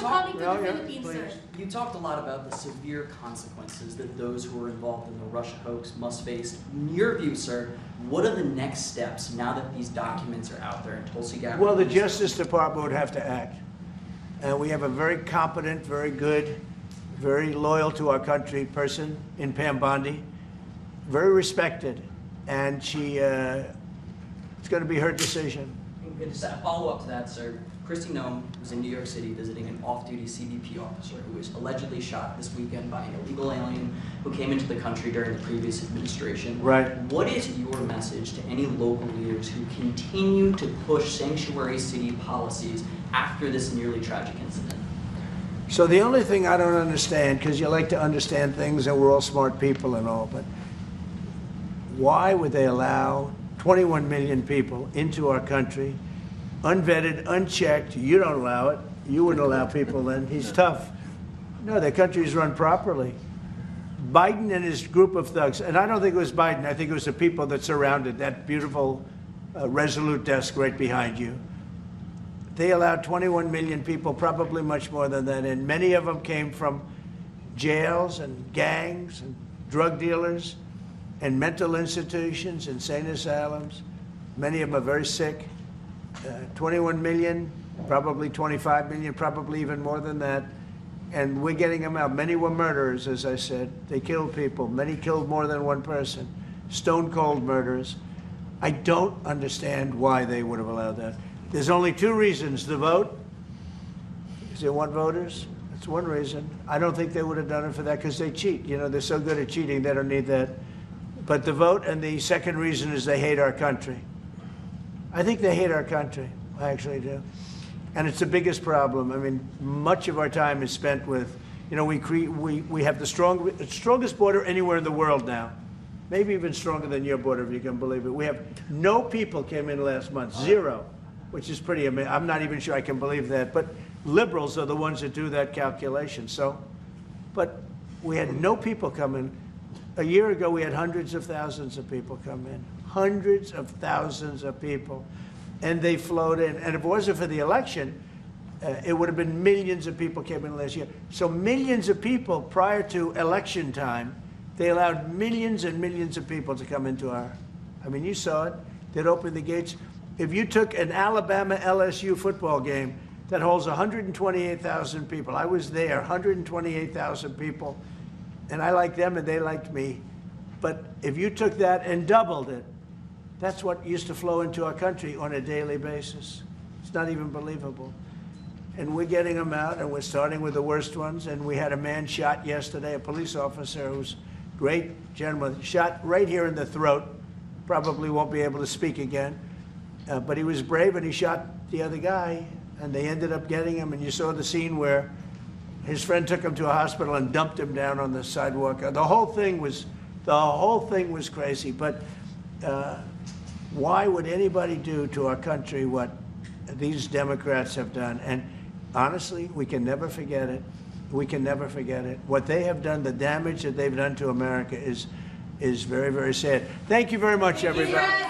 coming to the Philippines, sir? Please. You talked a lot about the severe consequences that those who were involved in the Russia hoax must face. In your view, sir, what are the next steps now that these documents are out there in Tulsi Gabbard? Well, the Justice Department would have to act. And we have a very competent, very good, very loyal to our country person in Pam Bondi, very respected. And it's going to be her decision. And just a follow-up to that, sir. Kristi Noem was in New York City visiting an off-duty CBP officer who was allegedly shot this weekend by an illegal alien who came into the country during the previous administration. Right. What is your message to any local leaders who continue to push sanctuary city policies after this nearly tragic incident? So the only thing I don't understand, because you like to understand things and we're all smart people and all, but why would they allow 21 million people into our country, unvetted, unchecked? You don't allow it. You wouldn't allow people then. He's tough. No, their country's run properly. Biden and his group of thugs, and I don't think it was Biden, I think it was the people that surrounded that beautiful Resolute desk right behind you. They allowed 21 million people, probably much more than that, and many of them came from jails and gangs and drug dealers and mental institutions, insane asylums. Many of them are very sick. 21 million, probably 25 million, probably even more than that. And we're getting them out. Many were murderers, as I said. They killed people. Many killed more than one person. Stone cold murders. I don't understand why they would have allowed that. There's only two reasons: the vote, because they want voters. That's one reason. I don't think they would have done it for that, because they cheat. You know, they're so good at cheating, they don't need that. But the vote, and the second reason is they hate our country. I think they hate our country. I actually do. And it's the biggest problem. I mean, much of our time is spent with, you know, we have the strongest border anywhere in the world now. Maybe even stronger than your border, if you can believe it. We have no people came in last month, zero, which is pretty amazing. I'm not even sure I can believe that. But liberals are the ones that do that calculation. So, but we had no people come in. A year ago, we had hundreds of thousands of people come in. Hundreds of thousands of people. And they flowed in. And if it wasn't for the election, it would have been millions of people came in last year. So millions of people prior to election time, they allowed millions and millions of people to come into our, I mean, you saw it. They'd open the gates. If you took an Alabama-LSU football game that holds 128,000 people, I was there, 128,000 people, and I liked them and they liked me. But if you took that and doubled it, that's what used to flow into our country on a daily basis. It's not even believable. And we're getting them out, and we're starting with the worst ones. And we had a man shot yesterday, a police officer who's a great gentleman, shot right here in the throat. Probably won't be able to speak again. But he was brave, and he shot the other guy, and they ended up getting him. And you saw the scene where his friend took him to a hospital and dumped him down on the sidewalk. The whole thing was crazy. But why would anybody do to our country what these Democrats have done? And honestly, we can never forget it. We can never forget it. What they have done, the damage that they've done to America is very, very sad. Thank you very much, everybody.